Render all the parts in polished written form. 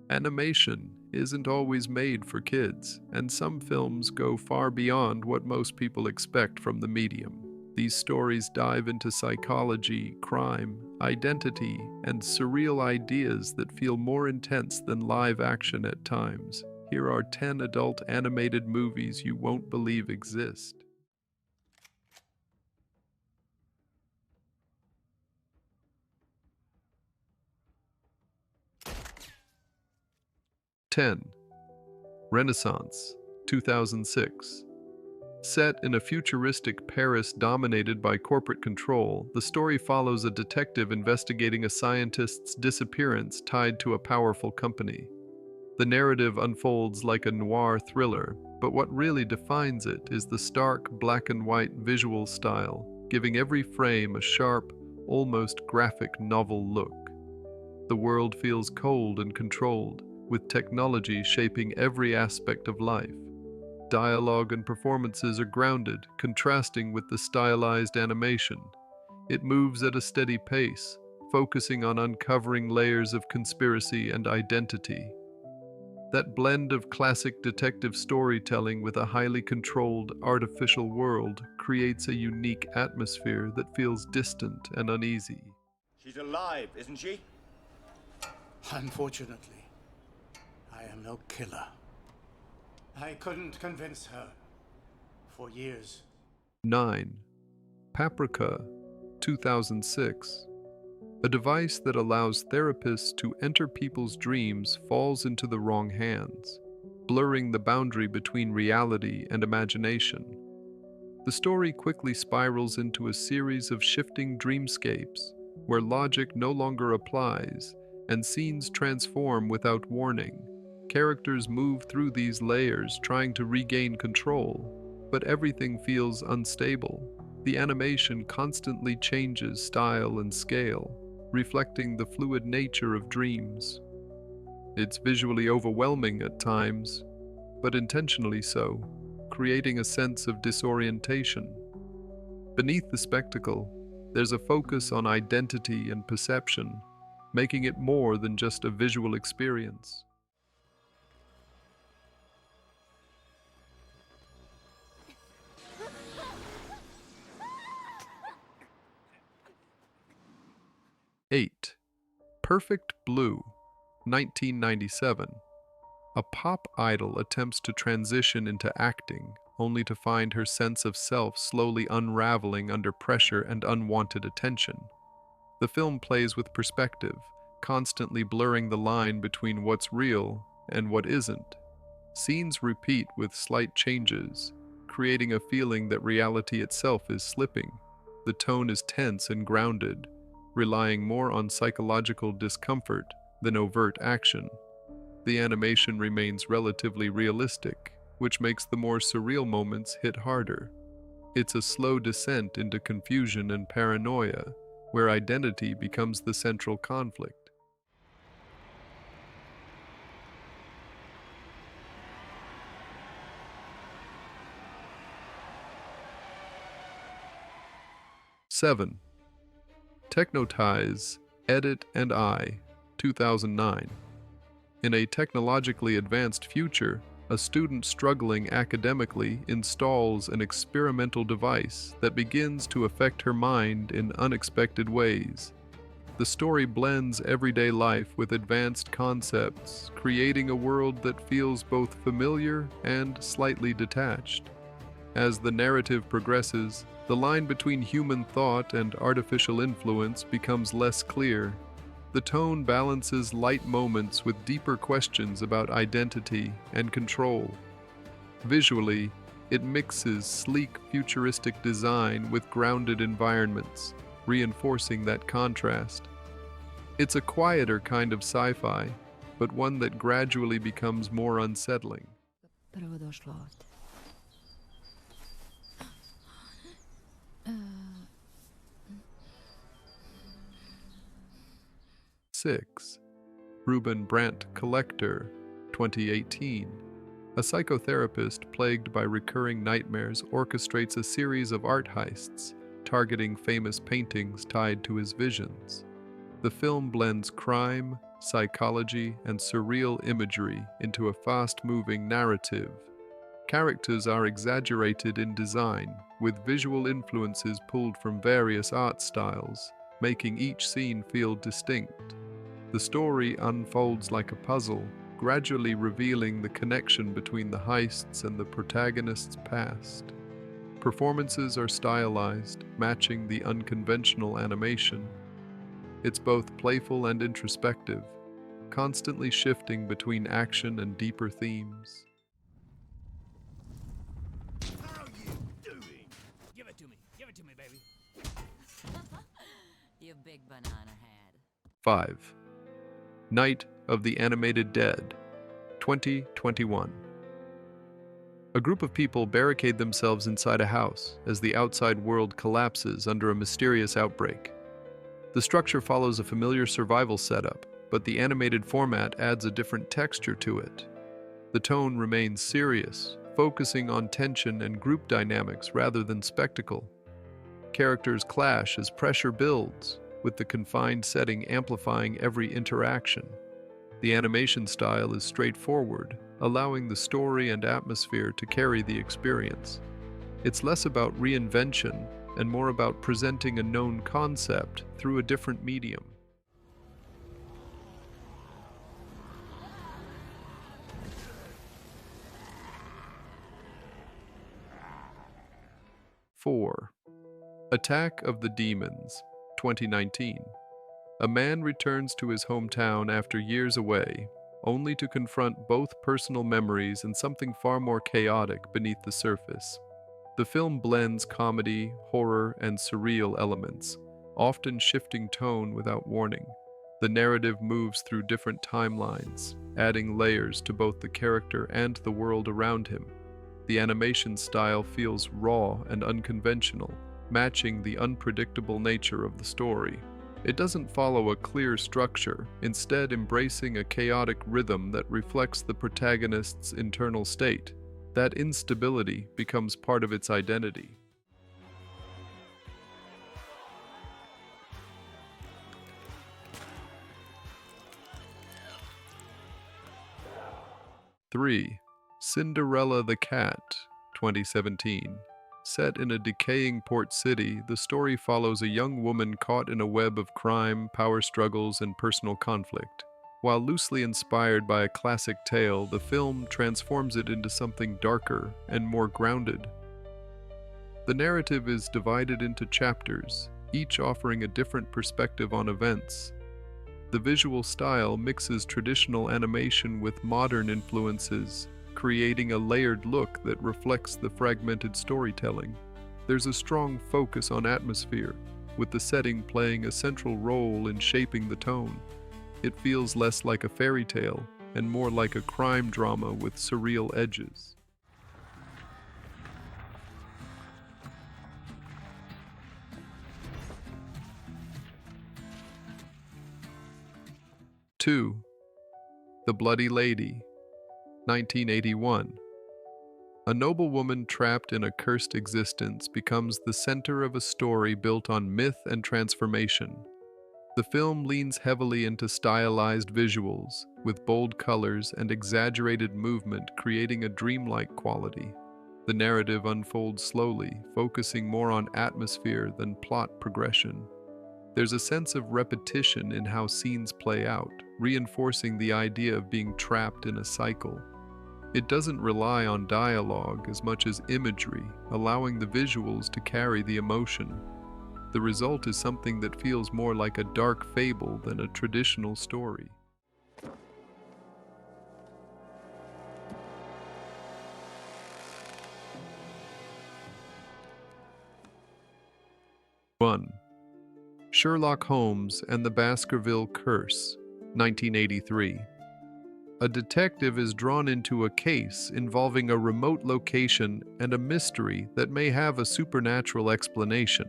Animation isn't always made for kids, and some films go far beyond what most people expect from the medium. These stories dive into psychology, crime, identity, and surreal ideas that feel more intense than live action at times. Here are 10 adult animated movies you won't believe exist. 10. Renaissance, 2006. Set in a futuristic Paris dominated by corporate control, the story follows a detective investigating a scientist's disappearance tied to a powerful company. The narrative unfolds like a noir thriller, but what really defines it is the stark black and white visual style, giving every frame a sharp, almost graphic novel look. The world feels cold and controlled, with technology shaping every aspect of life. Dialogue and performances are grounded, contrasting with the stylized animation. It moves at a steady pace, focusing on uncovering layers of conspiracy and identity. That blend of classic detective storytelling with a highly controlled, artificial world creates a unique atmosphere that feels distant and uneasy. She's alive, isn't she? Unfortunately, I am no killer. I couldn't convince her for years. 9. Paprika, 2006. A device that allows therapists to enter people's dreams falls into the wrong hands, blurring the boundary between reality and imagination. The story quickly spirals into a series of shifting dreamscapes where logic no longer applies and scenes transform without warning. Characters move through these layers trying to regain control, but everything feels unstable. The animation constantly changes style and scale, reflecting the fluid nature of dreams. It's visually overwhelming at times, but intentionally so, creating a sense of disorientation. Beneath the spectacle, there's a focus on identity and perception, making it more than just a visual experience. 8. Perfect Blue, 1997. A pop idol attempts to transition into acting, only to find her sense of self slowly unraveling under pressure and unwanted attention. The film plays with perspective, constantly blurring the line between what's real and what isn't. Scenes repeat with slight changes, creating a feeling that reality itself is slipping. The tone is tense and grounded, relying more on psychological discomfort than overt action. The animation remains relatively realistic, which makes the more surreal moments hit harder. It's a slow descent into confusion and paranoia, where identity becomes the central conflict. 7. Technotise, Edit and I, 2009. In a technologically advanced future, a student struggling academically installs an experimental device that begins to affect her mind in unexpected ways. The story blends everyday life with advanced concepts, creating a world that feels both familiar and slightly detached. As the narrative progresses, the line between human thought and artificial influence becomes less clear. The tone balances light moments with deeper questions about identity and control. Visually, it mixes sleek futuristic design with grounded environments, reinforcing that contrast. It's a quieter kind of sci-fi, but one that gradually becomes more unsettling. Dobrodošlo ovde. 6. Ruben Brandt Collector, 2018. A psychotherapist plagued by recurring nightmares orchestrates a series of art heists, targeting famous paintings tied to his visions. The film blends crime, psychology, and surreal imagery into a fast-moving narrative. Characters are exaggerated in design, with visual influences pulled from various art styles, making each scene feel distinct. The story unfolds like a puzzle, gradually revealing the connection between the heists and the protagonist's past. Performances are stylized, matching the unconventional animation. It's both playful and introspective, constantly shifting between action and deeper themes. How you doing? Give it to me. Give it to me, baby. You big banana head. 5. Night of the Animated Dead, 2021. A group of people barricade themselves inside a house as the outside world collapses under a mysterious outbreak. The structure follows a familiar survival setup, but the animated format adds a different texture to it. The tone remains serious, focusing on tension and group dynamics rather than spectacle. Characters clash as pressure builds, with the confined setting amplifying every interaction. The animation style is straightforward, allowing the story and atmosphere to carry the experience. It's less about reinvention and more about presenting a known concept through a different medium. Four. Attack of the Demons, 2019. A man returns to his hometown after years away, only to confront both personal memories and something far more chaotic beneath the surface. The film blends comedy, horror, and surreal elements, often shifting tone without warning. The narrative moves through different timelines, adding layers to both the character and the world around him. The animation style feels raw and unconventional, matching the unpredictable nature of the story. It doesn't follow a clear structure, instead embracing a chaotic rhythm that reflects the protagonist's internal state. That instability becomes part of its identity. Three. Cinderella the Cat, 2017. Set in a decaying port city, the story follows a young woman caught in a web of crime, power struggles, and personal conflict. While loosely inspired by a classic tale, the film transforms it into something darker and more grounded. The narrative is divided into chapters, each offering a different perspective on events. The visual style mixes traditional animation with modern influences, creating a layered look that reflects the fragmented storytelling. There's a strong focus on atmosphere, with the setting playing a central role in shaping the tone. It feels less like a fairy tale and more like a crime drama with surreal edges. Two. The Bloody Lady, 1981. A noblewoman trapped in a cursed existence becomes the center of a story built on myth and transformation. The film leans heavily into stylized visuals, with bold colors and exaggerated movement creating a dreamlike quality. The narrative unfolds slowly, focusing more on atmosphere than plot progression. There's a sense of repetition in how scenes play out, reinforcing the idea of being trapped in a cycle. It doesn't rely on dialogue as much as imagery, allowing the visuals to carry the emotion. The result is something that feels more like a dark fable than a traditional story. One. Sherlock Holmes and the Baskerville Curse, 1983. A detective is drawn into a case involving a remote location and a mystery that may have a supernatural explanation.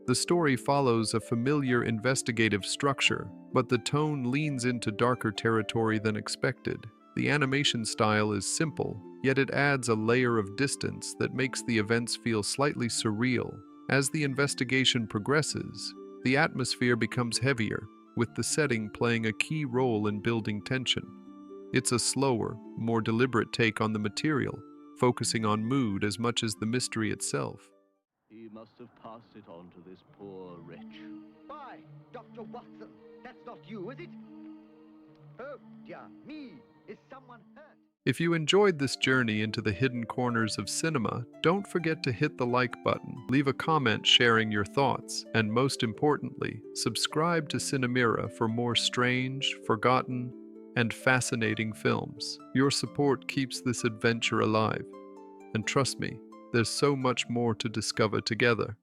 The story follows a familiar investigative structure, but the tone leans into darker territory than expected. The animation style is simple, yet it adds a layer of distance that makes the events feel slightly surreal. As the investigation progresses, the atmosphere becomes heavier, with the setting playing a key role in building tension. It's a slower, more deliberate take on the material, focusing on mood as much as the mystery itself. He must have passed it on to this poor wretch. Why, Dr. Watson, that's not you, is it? Oh, dear me, is someone hurt? If you enjoyed this journey into the hidden corners of cinema, don't forget to hit the like button, leave a comment sharing your thoughts, and most importantly, subscribe to Cinemira for more strange, forgotten, and fascinating films. Your support keeps this adventure alive. And trust me, there's so much more to discover together.